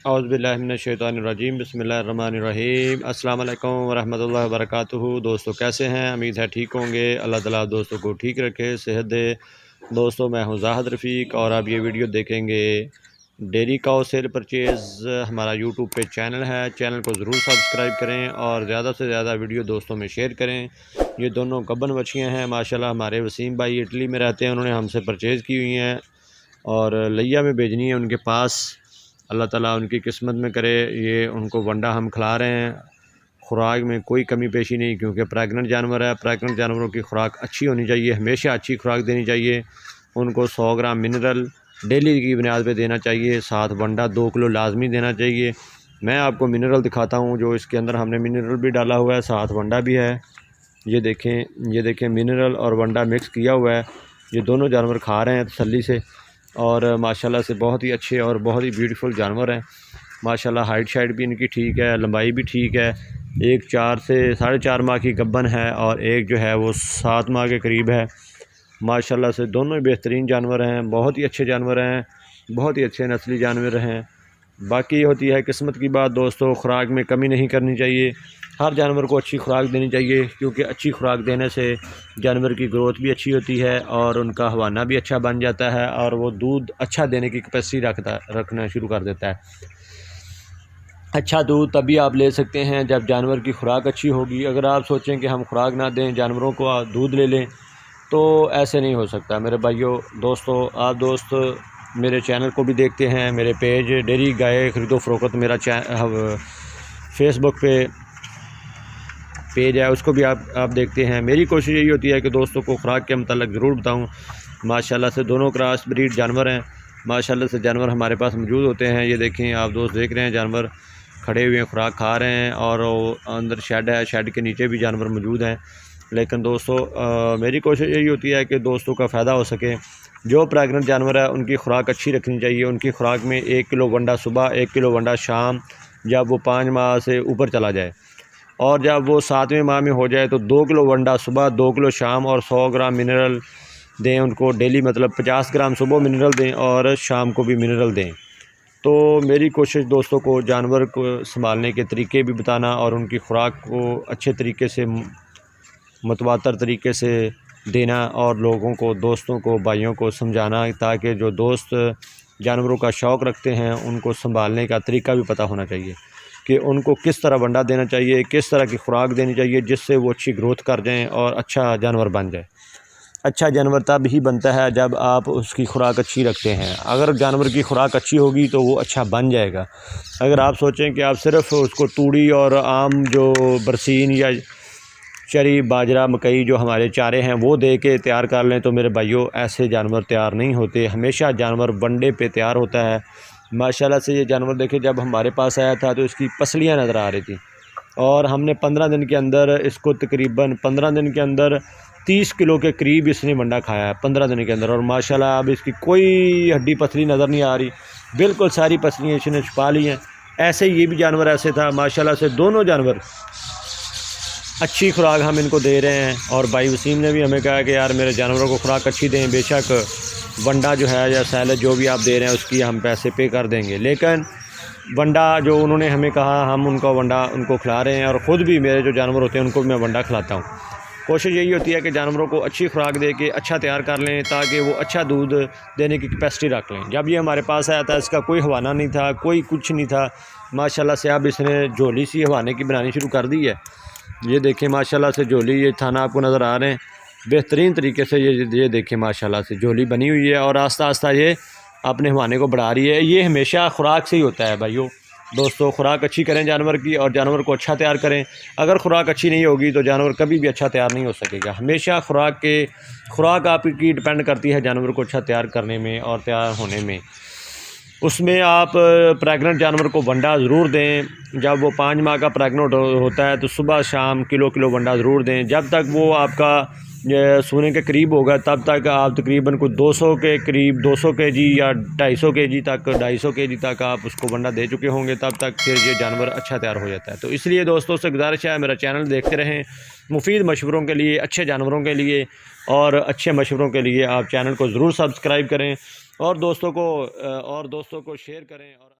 औज़ुबिल्लाहिमिनश्शैतानिर्रजीम बिस्मिल्लाहिर्रहमानिर्रहीम अस्सलाम वालेकुम वरहमतुल्लाहि वबरकातुहू। दोस्तों कैसे हैं? उम्मीद है ठीक होंगे। अल्लाह ताला दोस्तों को ठीक रखे, सेहत दे। दोस्तों मैं हूं ज़ाहिद रफ़ीक और आप ये वीडियो देखेंगे डेयरी काऊ सेल परचेज़। हमारा यूट्यूब पे चैनल है, चैनल को ज़रूर सब्सक्राइब करें और ज़्यादा से ज़्यादा वीडियो दोस्तों में शेयर करें। ये दोनों गब्बन बछियाँ हैं माशाल्लाह। हमारे वसीम भाई इटली में रहते हैं, उन्होंने हमसे परचेज़ की हुई हैं और लिया में भेजनी है उनके पास। अल्लाह ताला उनकी किस्मत में करे। ये उनको वंडा हम खिला रहे हैं, खुराक में कोई कमी पेशी नहीं, क्योंकि प्रेगनेंट जानवर है। प्रेगनेंट जानवरों की खुराक अच्छी होनी चाहिए, हमेशा अच्छी खुराक देनी चाहिए। उनको 100 ग्राम मिनरल डेली की बुनियाद पे देना चाहिए, साथ वंडा 2 किलो लाजमी देना चाहिए। मैं आपको मिनरल दिखाता हूँ, जो इसके अंदर हमने मिनरल भी डाला हुआ है, साथ वंडा भी है। ये देखें मिनरल और वंडा मिक्स किया हुआ है। ये दोनों जानवर खा रहे हैं तसल्ली से और माशाल्लाह से बहुत ही अच्छे और बहुत ही ब्यूटीफुल जानवर हैं माशाल्लाह। हाइट शाइट भी इनकी ठीक है, लंबाई भी ठीक है। एक 4 से 4.5 माह की गब्बन है और एक जो है वो 7 माह के करीब है माशाल्लाह से। दोनों ही बेहतरीन जानवर हैं, बहुत ही अच्छे जानवर हैं, बहुत ही अच्छे नस्ली जानवर हैं। बाकी होती है किस्मत की बात दोस्तों, खुराक में कमी नहीं करनी चाहिए। हर जानवर को अच्छी खुराक देनी चाहिए, क्योंकि अच्छी खुराक देने से जानवर की ग्रोथ भी अच्छी होती है और उनका हवाना भी अच्छा बन जाता है और वो दूध अच्छा देने की कैपेसिटी रखना शुरू कर देता है। अच्छा दूध तभी आप ले सकते हैं जब जानवर की खुराक अच्छी होगी। अगर आप सोचें कि हम खुराक ना दें, जानवरों को दूध ले लें, तो ऐसे नहीं हो सकता मेरे भाइयों। दोस्तों आप दोस्त मेरे चैनल को भी देखते हैं, मेरे पेज डेयरी गाय ख़रीदो फ़रोख्त मेरा फेसबुक पे पेज है, उसको भी आप देखते हैं। मेरी कोशिश यही होती है कि दोस्तों को खुराक के मतलब ज़रूर बताऊं। माशाल्लाह से दोनों क्रॉस ब्रीड जानवर हैं माशाल्लाह से। जानवर हमारे पास मौजूद होते हैं। ये देखें आप दोस्त देख रहे हैं, जानवर खड़े हुए हैं, खुराक खा रहे हैं और अंदर शेड है, शेड के नीचे भी जानवर मौजूद हैं। लेकिन दोस्तों मेरी कोशिश यही होती है कि दोस्तों का फ़ायदा हो सके। जो प्रेगनेंट जानवर है उनकी खुराक अच्छी रखनी चाहिए। उनकी खुराक में 1 किलो वंडा सुबह, 1 किलो वंडा शाम, जब वो 5 माह से ऊपर चला जाए, और जब वो 7वें माह में हो जाए तो 2 किलो वंडा सुबह, 2 किलो शाम और 100 ग्राम मिनरल दें उनको डेली। मतलब 50 ग्राम सुबह मिनरल दें और शाम को भी मिनरल दें। तो मेरी कोशिश दोस्तों को जानवर को संभालने के तरीके भी बताना और उनकी खुराक को अच्छे तरीके से मुतवातर तरीके से देना और लोगों को, दोस्तों को, भाइयों को समझाना, ताकि जो दोस्त जानवरों का शौक़ रखते हैं उनको संभालने का तरीका भी पता होना चाहिए कि उनको किस तरह वंडा देना चाहिए, किस तरह की खुराक देनी चाहिए, जिससे वो अच्छी ग्रोथ कर जाएँ और अच्छा जानवर बन जाए। अच्छा जानवर तब ही बनता है जब आप उसकी खुराक अच्छी रखते हैं। अगर जानवर की खुराक अच्छी होगी तो वो अच्छा बन जाएगा। अगर आप सोचें कि आप सिर्फ़ उसको तूड़ी और आम जो बरसीन या चरी, बाजरा, मकई जो हमारे चारे हैं वो दे के तैयार कर लें, तो मेरे भाइयों ऐसे जानवर तैयार नहीं होते। हमेशा जानवर वंडे पे तैयार होता है माशाल्लाह से। ये जानवर देखे जब हमारे पास आया था तो इसकी पसलियाँ नज़र आ रही थी और हमने 15 दिन के अंदर इसको, तकरीबन 15 दिन के अंदर 30 किलो के करीब इसने वंडा खाया है 15 दिन के अंदर। और माशाल्लाह अब इसकी कोई हड्डी पसली नज़र नहीं आ रही, बिल्कुल सारी पसलियाँ इसने छुपा ली हैं। ऐसे ये भी जानवर ऐसे था माशाल्लाह से। दोनों जानवर अच्छी खुराक हम इनको दे रहे हैं और भाई वसीम ने भी हमें कहा कि यार मेरे जानवरों को खुराक अच्छी दें। बेशक वंडा जो है या सैलड जो भी आप दे रहे हैं उसकी हम पैसे पे कर देंगे, लेकिन वंडा जो उन्होंने हमें कहा हम उनका वंडा उनको खिला रहे हैं। और ख़ुद भी मेरे जो जानवर होते हैं उनको भी मैं वंडा खिलाता हूँ। कोशिश यही होती है कि जानवरों को अच्छी खुराक दे के अच्छा तैयार कर लें, ताकि वो अच्छा दूध देने की कैपेसिटी रख लें। जब ये हमारे पास आया था इसका कोई हवाना नहीं था, कोई कुछ नहीं था माशाल्लाह से। अब इसने झोली सी हवाने की बनानी शुरू कर दी है। ये देखें माशाल्लाह से झोली, ये थाना आपको नज़र आ रहे हैं बेहतरीन तरीके से। ये देखें माशाल्लाह से झोली बनी हुई है और आस्ता आस्ता ये अपने हवाने को बढ़ा रही है। ये हमेशा खुराक से ही होता है भाइयों। दोस्तों खुराक अच्छी करें जानवर की और जानवर को अच्छा तैयार करें। अगर खुराक अच्छी नहीं होगी तो जानवर कभी भी अच्छा तैयार नहीं हो सकेगा। हमेशा खुराक आपकी डिपेंड करती है जानवर को अच्छा तैयार करने में और तैयार होने में। उसमें आप प्रेग्नेंट जानवर को वंडा ज़रूर दें। जब वो 5 माह का प्रेग्नेंट होता है तो सुबह शाम किलो वंडा ज़रूर दें। जब तक वो आपका सोने के करीब होगा तब तक आप तकरीबन कुछ 200 के करीब, 200 केजी या 250 केजी तक, 250 केजी तक आप उसको वंडा दे चुके होंगे, तब तक फिर ये जानवर अच्छा तैयार हो जाता है। तो इसलिए दोस्तों से गुजारिश है, मेरा चैनल देखते रहें मुफीद मशवरों के लिए, अच्छे जानवरों के लिए और अच्छे मशवरों के लिए आप चैनल को ज़रूर सब्सक्राइब करें और दोस्तों को शेयर करें और